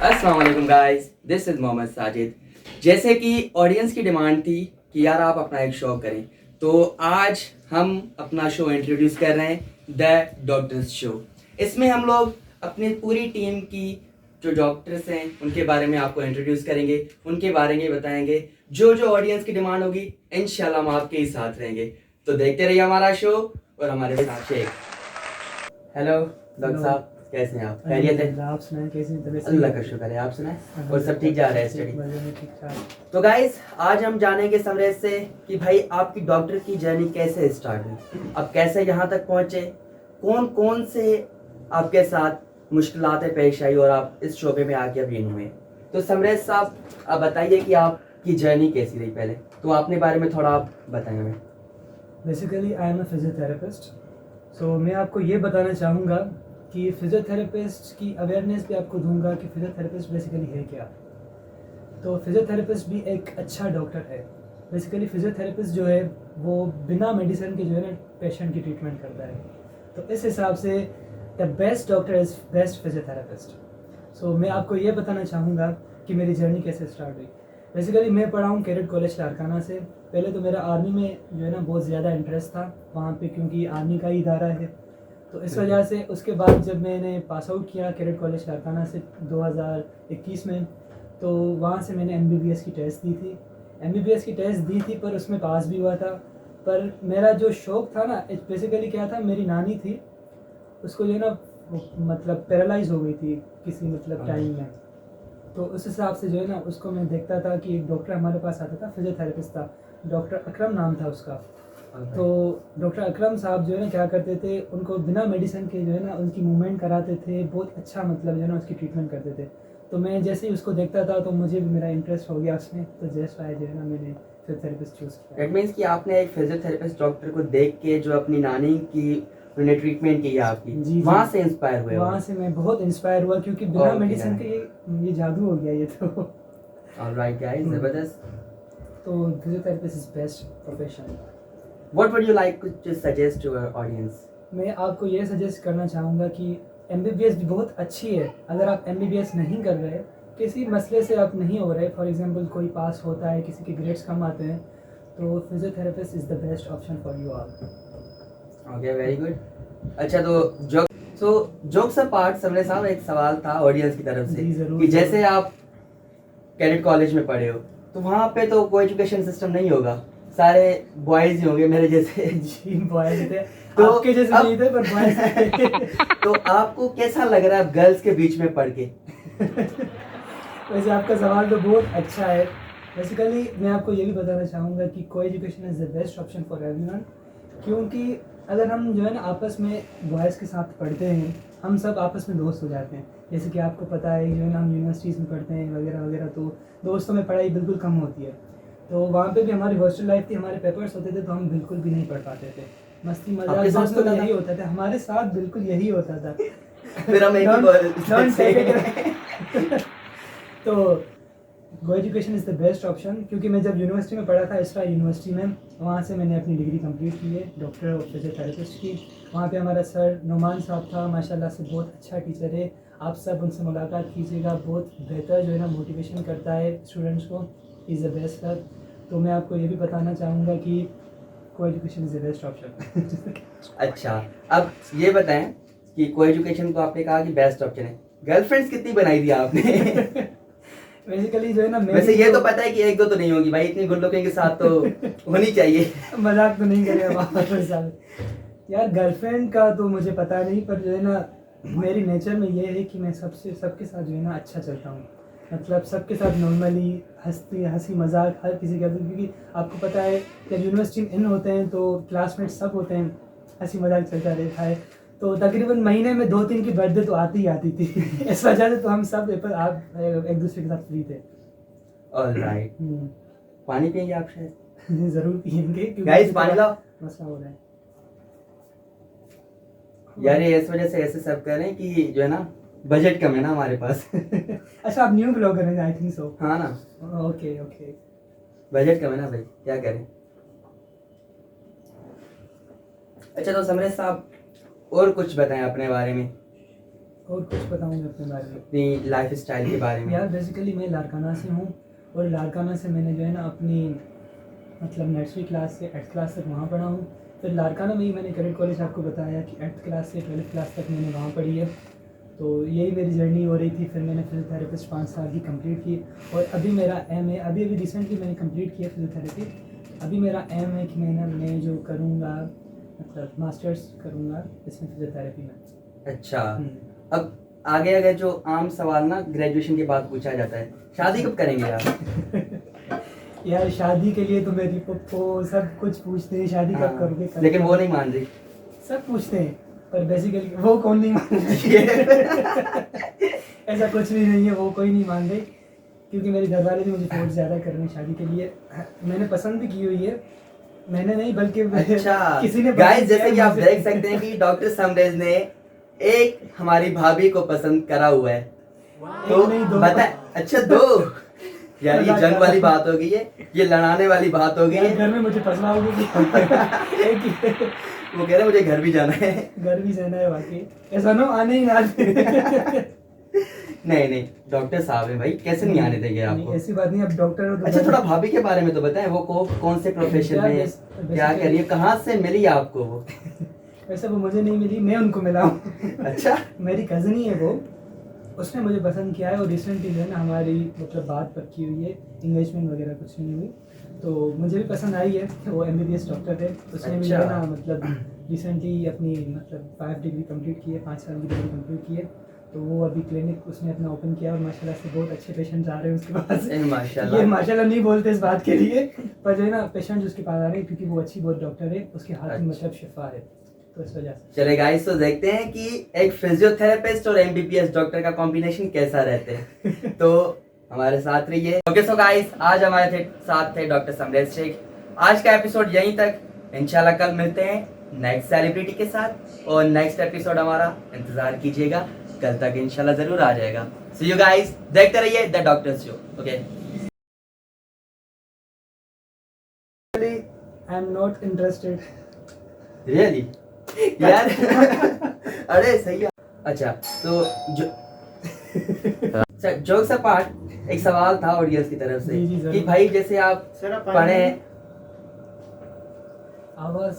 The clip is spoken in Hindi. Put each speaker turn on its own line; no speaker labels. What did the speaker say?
अस्सलाम वालेकुम guys, this is Mohammad Sajid. जैसे कि ऑडियंस की डिमांड थी कि यार आप अपना एक शो करें, तो आज हम अपना शो इंट्रोड्यूस कर रहे हैं द डॉक्टर्स शो। इसमें हम लोग अपनी पूरी टीम की जो डॉक्टर्स हैं उनके बारे में आपको इंट्रोड्यूस करेंगे, उनके बारे में बताएंगे। जो जो ऑडियंस की डिमांड होगी इंशाल्लाह हम आपके ही साथ रहेंगे। तो देखते रहिए हमारा शो और हमारे साथ शेख। हेलो डॉक्टर साहब, कैसे हैं आप? खैरियत है?
आप सुनाएं कैसी हैं तबीयत?
अल्लाह का शुक्र है, आप सुनाएं? और सब ठीक जा रहा है स्टडी?
मजे में ठीक ठाक।
तो गाइस आज हम जानेंगे समरेश से कि भाई आपकी डॉक्टर की जर्नी कैसे स्टार्ट हुई, आप कैसे यहाँ तक पहुँचे, कौन कौन से आपके साथ मुश्किलातें पेश आई और आप इस शोबे में आके अब इन हुए। तो समरेश साहब आप बताइए कि आपकी जर्नी कैसी रही पहले, तो अपने बारे में थोड़ा आप बताएं हमें।
Basically I am a physiotherapist. So मैं आपको ये बताना चाहूँगा कि फिजियोथेरेपिस्ट की अवेयरनेस भी आपको दूंगा कि फिजियोथेरेपिस्ट बेसिकली है क्या। तो फिजियोथेरेपिस्ट भी एक अच्छा डॉक्टर है। बेसिकली फिजियोथेरेपिस्ट जो है वो बिना मेडिसिन के जो है ना पेशेंट की ट्रीटमेंट करता है। तो इस हिसाब से the best doctor is best physiotherapist. So मैं आपको ये बताना चाहूँगा कि मेरी जर्नी कैसे स्टार्ट हुई। बेसिकली मैं पढ़ा हूँ कैडेट कॉलेज लारकाना से। पहले तो मेरा आर्मी में जो है ना बहुत ज़्यादा इंटरेस्ट था वहाँ पे, क्योंकि आर्मी का ही इदारा है। तो इस वजह से उसके बाद जब मैंने पास आउट किया कैडेट कॉलेज लारकाना से 2021 में, तो वहाँ से मैंने MBBS की टेस्ट दी थी। MBBS की टेस्ट दी थी पर उसमें पास भी हुआ था। पर मेरा जो शौक़ था ना, बेसिकली क्या था, मेरी नानी थी, उसको जो है ना मतलब पैरालाइज हो गई थी किसी मतलब टाइम में। तो उस हिसाब से जो है ना उसको मैं देखता था कि एक डॉक्टर हमारे पास आता था, फिजियोथेरेपिस्ट था, डॉक्टर अकरम नाम था उसका। तो डॉक्टर अकरम साहब जो है ना क्या करते थे, उनको बिना मेडिसिन के जो है ना उनकी मूवमेंट कराते थे, बहुत अच्छा मतलब जो है ना उसकी ट्रीटमेंट करते थे। तो मैं जैसे ही उसको देखता था तो मुझे भी मेरा इंटरेस्ट हो गया उसमें, तो जैसे आया जो है ना मैंने फिजियोथेरेपिस्ट चूज़ किया।
दैट मीन्स कि आपने एक फिजियोथेरेपिस्ट डॉक्टर को देख के जो अपनी नानी की उन्होंने ट्रीटमेंट की आपकी,
जी
वहाँ से इंस्पायर हुए?
वहाँ से मैं बहुत इंस्पायर हुआ, क्योंकि बिना मेडिसिन के ये जादू हो गया ये तो।
ऑलराइट गाइस, जबरदस्त।
तो physiotherapist is best profession.
What would you like to suggest to our audience?
मैं आपको ये सजेस्ट करना चाहूँगा कि MBBS भी बहुत अच्छी है। अगर आप MBBS नहीं कर रहे, किसी मसले से आप नहीं हो रहे, फॉर एग्जांपल कोई पास होता है, किसी के ग्रेड्स कम आते हैं, तो physiotherapist is the best option for you all.
Okay, very good. अच्छा, तो जोक्स अपार्ट समरे साहब, एक सवाल था ऑडियंस की तरफ से कि जैसे आप कैडेट कॉलेज में पढ़े हो तो वहाँ पे तो कोई एजुकेशन सिस्टम नहीं होगा, सारे बॉयज ही होंगे मेरे जैसे।
जी बॉयज थे,
तो
आपके जैसे नहीं थे पर बॉयज थे।
तो आपको कैसा लग रहा है गर्ल्स के बीच में पढ़ के?
वैसे आपका सवाल तो बहुत अच्छा है। बेसिकली मैं आपको ये भी बताना चाहूँगा कि को education is the best option for everyone, क्योंकि अगर हम जो है ना आपस में बॉयज़ के साथ पढ़ते हैं, हम सब आपस में दोस्त हो जाते हैं। जैसे कि आपको पता है जो है ना हम यूनिवर्सिटीज़ में पढ़ते हैं वगैरह वगैरह, तो दोस्तों में पढ़ाई बिल्कुल कम होती है। तो वहाँ पे भी हमारी हॉस्टल लाइफ थी, हमारे पेपर्स होते थे तो हम बिल्कुल भी नहीं पढ़ पाते थे। मस्ती मजाक दोस्तों में यही होता था, हमारे साथ बिल्कुल यही होता था।
फिर हम
तो go education is the best option, क्योंकि मैं जब यूनिवर्सिटी में पढ़ा था, इसरा यूनिवर्सिटी में, वहाँ से मैंने अपनी डिग्री कंप्लीट की है डॉक्टर ऑफ फिजियोथेरेपिस्ट की। वहाँ पे हमारा सर नोमान साहब था, माशाल्लाह से बहुत अच्छा टीचर है। आप सब उनसे मुलाकात कीजिएगा, बहुत बेहतर जो है ना मोटिवेशन करता है स्टूडेंट्स को, इज़ द बेस्ट सर। तो मैं आपको ये भी बताना चाहूँगा कि को education is the best option.
अच्छा, अब ये बताएं कि को एजुकेशन को आपने कहा कि बेस्ट ऑप्शन है, गर्लफ्रेंड्स कितनी बनाई दी आपने?
बेसिकली जो है ना
वैसे ये तो पता है कि एक दो तो नहीं होगी भाई, इतनी गुड लुकिंग के साथ तो होनी चाहिए।
मजाक तो नहीं करेगा आप यार, गर्लफ्रेंड का तो मुझे पता नहीं, पर जो है ना मेरी नेचर में ये है कि मैं सबके साथ जो है ना अच्छा चलता हूँ। मतलब सबके साथ नॉर्मली हंसी मजाक हर किसी के साथ, क्योंकि आपको पता है जब यूनिवर्सिटी में इन होते हैं तो क्लासमेट्स सब होते हैं, हंसी मजाक चलता रहता है। तो तकरीबन महीने में 2-3 की बर्थडे तो आती ही आती थी। इस वजह से तो हम सब आप एक दूसरे के साथ फ्री थे।
ऑलराइट, पानी पिएंगे आप शायद?
जरूर पिएंगे,
गाइस पानी लाओ,
मसला हो रहा है
यार। ये इस वजह से ऐसे सब कर रहे हैं कि जो है ना बजट कम है ना हमारे पास।
अच्छा, आप न्यू ब्लॉगर हैं, आई थिंक सो।
हाँ ना,
ओके ओके,
बजट कम है ना भाई, क्या करें। अच्छा, तो समरेश साहब और कुछ बताएं अपने बारे में।
और कुछ बताऊँ मैं अपने बारे में?
अपनी लाइफ स्टाइल के बारे में।
यार बेसिकली मैं लारकाना से हूँ, और लारकाना से मैंने जो है ना अपनी मतलब नर्सरी क्लास से 8th क्लास तक वहाँ पढ़ा हूँ। फिर लारकाना में ही मैंने कैडेट कॉलेज आपको बताया कि 8th क्लास से 12th क्लास तक मैंने वहाँ पढ़ी है। तो यही मेरी जर्नी हो रही थी। फिर मैंने फिजियोथेरेपिस्ट 5 साल की कंप्लीट की, और अभी मेरा एम है, अभी रिसेंटली मैंने कंप्लीट किया फिजियोथेरेपी। अभी मेरा एम है कि मैं जो करूँगा मतलब मास्टर्स करूँगा इसमें फिजियोथेरेपी में।
अच्छा,
हम्म।
अब आगे अगर जो आम सवाल ना ग्रेजुएशन के बाद पूछा जाता है, शादी कब करेंगे आप?
यार शादी के लिए तो मेरी पप्पो सब कुछ पूछते हैं, शादी कब करोगे कब
लेकिन वो
करोगे?
नहीं मान रही।
सब पूछते हैं, पर बेसिकली वो कौन नहीं मान रही? ऐसा कुछ भी नहीं है, वो कोई नहीं मान रही, क्योंकि मेरे घर वाले भी मुझे फोर्स ज़्यादा कर रहे हैं शादी के लिए। मैंने पसंद भी की हुई है, मैंने नहीं बल्कि
अच्छा
किसी ने
गाइस,
पसंद
जैसे
किया
कि आप
मुझे।
देख सकते हैं कि डॉक्टर समरेज ने एक हमारी भाभी को पसंद करा हुआ है। तो
एक नहीं, दो।
बता, अच्छा 2। यार ये जंग वाली बात हो गई है, ये लड़ाने वाली बात हो गई
यार
है।
घर में मुझे फंसवाओगे कि एक ही
वो कह रहे मुझे घर भी जाना है।
घर भी जाना है बाकी, ऐसा ना आने ही ना दे।
नहीं नहीं, डॉक्टर साहब है भाई, कैसे नहीं आने देंगे
नहीं,
आपको।
ऐसी बात नहीं, अब डॉक्टर हो तो
अच्छा थोड़ा भाभी के बारे में तो बताएं, वो कौन से प्रोफेशन
क्या
में क्या कर रही है, कहाँ से मिली आपको वो?
वैसे वो मुझे नहीं मिली, मैं उनको मिला हूँ।
अच्छा,
मेरी कज़न ही है वो, उसने मुझे पसंद किया है, और रिसेंटली जो है ना हमारी मतलब बात पक्की हुई है, इंगेजमेंट वगैरह कुछ नहीं हुई। तो मुझे भी पसंद आई है कि वो MBBS डॉक्टर है। उसने भी जो है ना मतलब रिसेंटली अपनी मतलब 5 डिग्री कंप्लीट की है, 5 साल की डिग्री कंप्लीट की है। तो वो अभी क्लिनिक उसने अपना ओपन किया, और माशाल्लाह से बहुत अच्छे पेशेंट्स आ रहे हैं उसके पास।
माशाल्लाह।
ये माशाल्लाह नहीं बोलते इस बात के लिए, पर जो है ना पेशेंट्स उसके पास आ रहे हैं, क्योंकि वो अच्छी बहुत डॉक्टर है, उसके हाथ में मतलब शिफा है, तो इस वजह से।
चले गाइस, तो देखते हैं कि एक फिजियोथेरेपिस्ट और MBBS डॉक्टर का कॉम्बिनेशन कैसा रहते हैं। तो हमारे साथ रहिए। ओके सो गाइस, आज हमारे साथ थे डॉक्टर समरेज शेख। आज का एपिसोड यहीं तक, इंशाल्लाह कल मिलते हैं नेक्स्ट सेलिब्रिटी के साथ, और नेक्स्ट एपिसोड हमारा इंतजार कीजिएगा, कल तक इंशाल्लाह जरूर आ जाएगा। सी यू गाइस, देखते रहिए the doctors show. Okay,
I am not interested.
Really यार। अरे सही है। अच्छा तो जो जोक्स अपार्ट, एक सवाल था ऑडियंस की तरफ से
जी, जी, जरूर।
कि भाई जैसे आप पढ़े
आवाज